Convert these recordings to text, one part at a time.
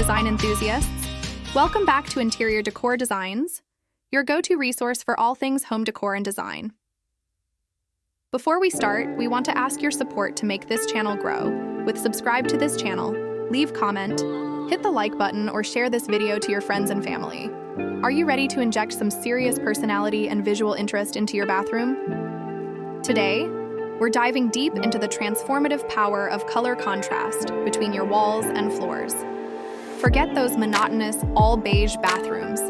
design enthusiasts. Welcome back to Interior Decor Designs, your go-to resource for all things home decor and design. Before we start, we want to ask your support to make this channel grow. Subscribe to this channel, leave comment, hit the like button, or share this video to your friends and family. Are you ready to inject some serious personality and visual interest into your bathroom? Today, we're diving deep into the transformative power of color contrast between your walls and floors. Forget those monotonous, all-beige bathrooms.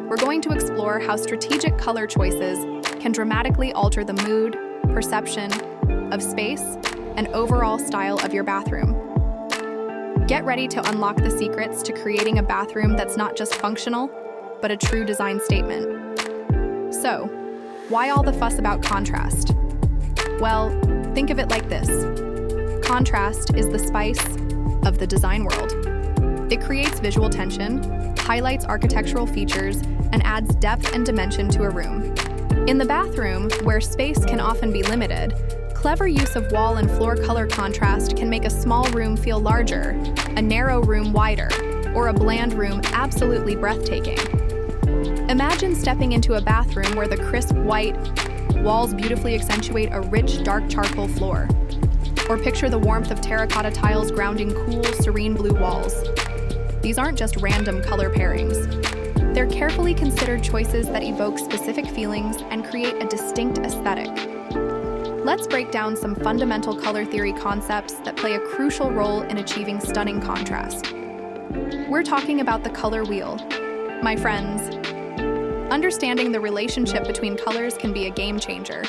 We're going to explore how strategic color choices can dramatically alter the mood, perception of space, and overall style of your bathroom. Get ready to unlock the secrets to creating a bathroom that's not just functional, but a true design statement. So, why all the fuss about contrast? Well, think of it like this. Contrast is the spice of the design world. It creates visual tension, highlights architectural features, and adds depth and dimension to a room. In the bathroom, where space can often be limited, clever use of wall and floor color contrast can make a small room feel larger, a narrow room wider, or a bland room absolutely breathtaking. Imagine stepping into a bathroom where the crisp white walls beautifully accentuate a rich, dark charcoal floor. Or picture the warmth of terracotta tiles grounding cool, serene blue walls. These aren't just random color pairings. They're carefully considered choices that evoke specific feelings and create a distinct aesthetic. Let's break down some fundamental color theory concepts that play a crucial role in achieving stunning contrast. We're talking about the color wheel. My friends, understanding the relationship between colors can be a game changer.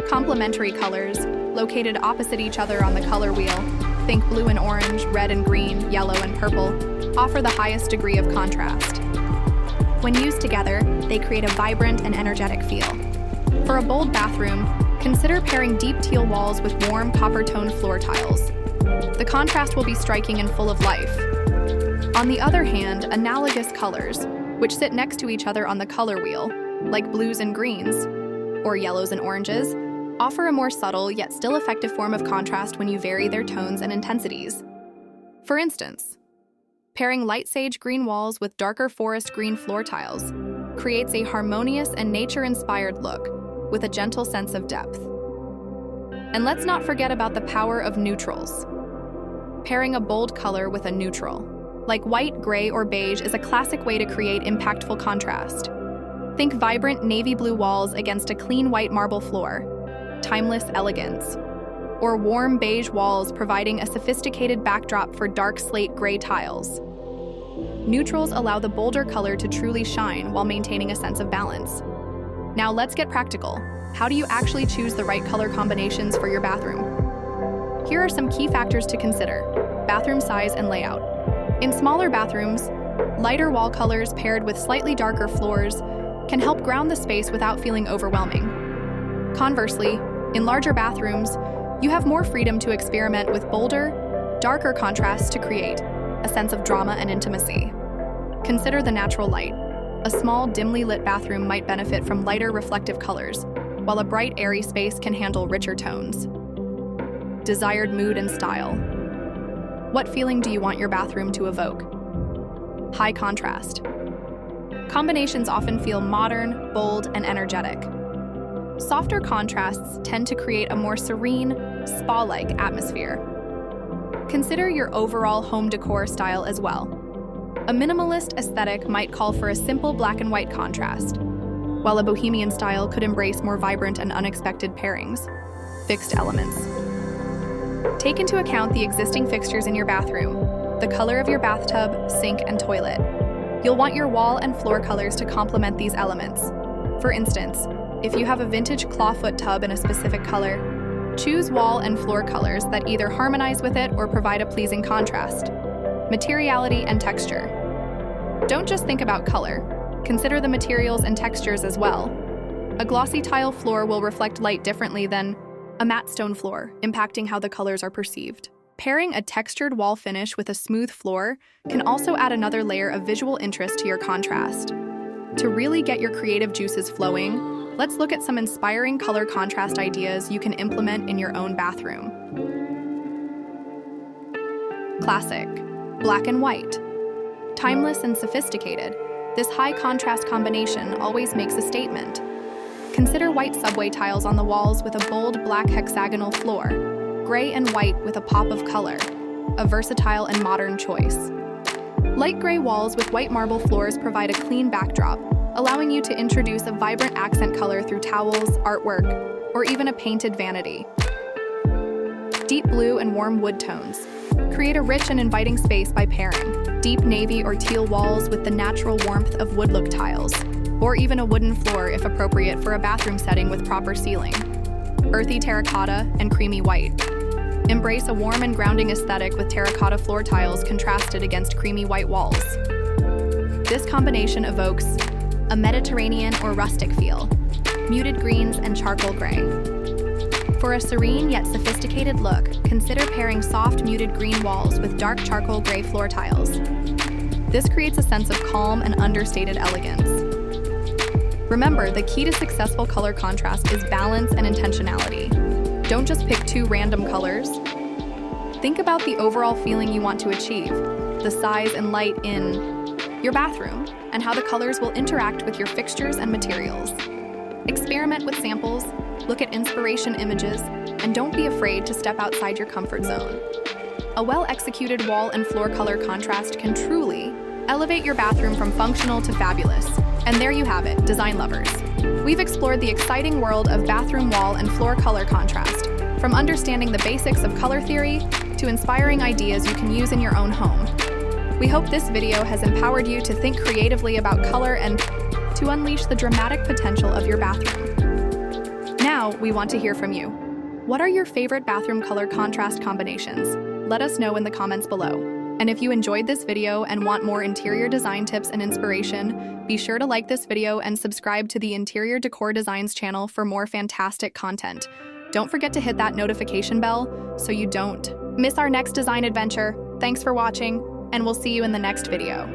Complementary colors, located opposite each other on the color wheel, think blue and orange, red and green, yellow and purple, offer the highest degree of contrast. When used together, they create a vibrant and energetic feel. For a bold bathroom, consider pairing deep teal walls with warm copper-toned floor tiles. The contrast will be striking and full of life. On the other hand, analogous colors, which sit next to each other on the color wheel, like blues and greens, or yellows and oranges, offer a more subtle yet still effective form of contrast when you vary their tones and intensities. For instance, pairing light sage green walls with darker forest green floor tiles creates a harmonious and nature-inspired look with a gentle sense of depth. And let's not forget about the power of neutrals. Pairing a bold color with a neutral, like white, gray, or beige, is a classic way to create impactful contrast. Think vibrant navy blue walls against a clean white marble floor, timeless elegance. Or warm beige walls providing a sophisticated backdrop for dark slate gray tiles. Neutrals allow the bolder color to truly shine while maintaining a sense of balance. Now let's get practical. How do you actually choose the right color combinations for your bathroom? Here are some key factors to consider: bathroom size and layout. In smaller bathrooms, lighter wall colors paired with slightly darker floors can help ground the space without feeling overwhelming. Conversely, in larger bathrooms, you have more freedom to experiment with bolder, darker contrasts to create a sense of drama and intimacy. Consider the natural light. A small, dimly lit bathroom might benefit from lighter reflective colors, while a bright, airy space can handle richer tones. Desired mood and style. What feeling do you want your bathroom to evoke? High contrast. Combinations often feel modern, bold, and energetic. Softer contrasts tend to create a more serene, spa-like atmosphere. Consider your overall home decor style as well. A minimalist aesthetic might call for a simple black and white contrast, while a bohemian style could embrace more vibrant and unexpected pairings. Fixed elements. Take into account the existing fixtures in your bathroom, the color of your bathtub, sink, and toilet. You'll want your wall and floor colors to complement these elements. For instance, if you have a vintage clawfoot tub in a specific color, choose wall and floor colors that either harmonize with it or provide a pleasing contrast. Materiality and texture. Don't just think about color. Consider the materials and textures as well. A glossy tile floor will reflect light differently than a matte stone floor, impacting how the colors are perceived. Pairing a textured wall finish with a smooth floor can also add another layer of visual interest to your contrast. To really get your creative juices flowing, let's look at some inspiring color contrast ideas you can implement in your own bathroom. Classic, black and white. Timeless and sophisticated, this high-contrast combination always makes a statement. Consider white subway tiles on the walls with a bold black hexagonal floor, gray and white with a pop of color, a versatile and modern choice. Light gray walls with white marble floors provide a clean backdrop, allowing you to introduce a vibrant accent color through towels, artwork, or even a painted vanity. Deep blue and warm wood tones create a rich and inviting space by pairing deep navy or teal walls with the natural warmth of wood-look tiles, or even a wooden floor if appropriate for a bathroom setting with proper ceiling. Earthy terracotta and creamy white. Embrace a warm and grounding aesthetic with terracotta floor tiles contrasted against creamy white walls. This combination evokes a Mediterranean or rustic feel, muted greens and charcoal gray. For a serene yet sophisticated look, consider pairing soft muted green walls with dark charcoal gray floor tiles. This creates a sense of calm and understated elegance. Remember, the key to successful color contrast is balance and intentionality. Don't just pick two random colors. Think about the overall feeling you want to achieve, the size and light in your bathroom, and how the colors will interact with your fixtures and materials. Experiment with samples, look at inspiration images, and don't be afraid to step outside your comfort zone. A well-executed wall and floor color contrast can truly elevate your bathroom from functional to fabulous. And there you have it, design lovers. We've explored the exciting world of bathroom wall and floor color contrast, from understanding the basics of color theory to inspiring ideas you can use in your own home. We hope this video has empowered you to think creatively about color and to unleash the dramatic potential of your bathroom. Now, we want to hear from you. What are your favorite bathroom color contrast combinations? Let us know in the comments below. And if you enjoyed this video and want more interior design tips and inspiration, be sure to like this video and subscribe to the Interior Decor Designs channel for more fantastic content. Don't forget to hit that notification bell so you don't miss our next design adventure. Thanks for watching, and we'll see you in the next video.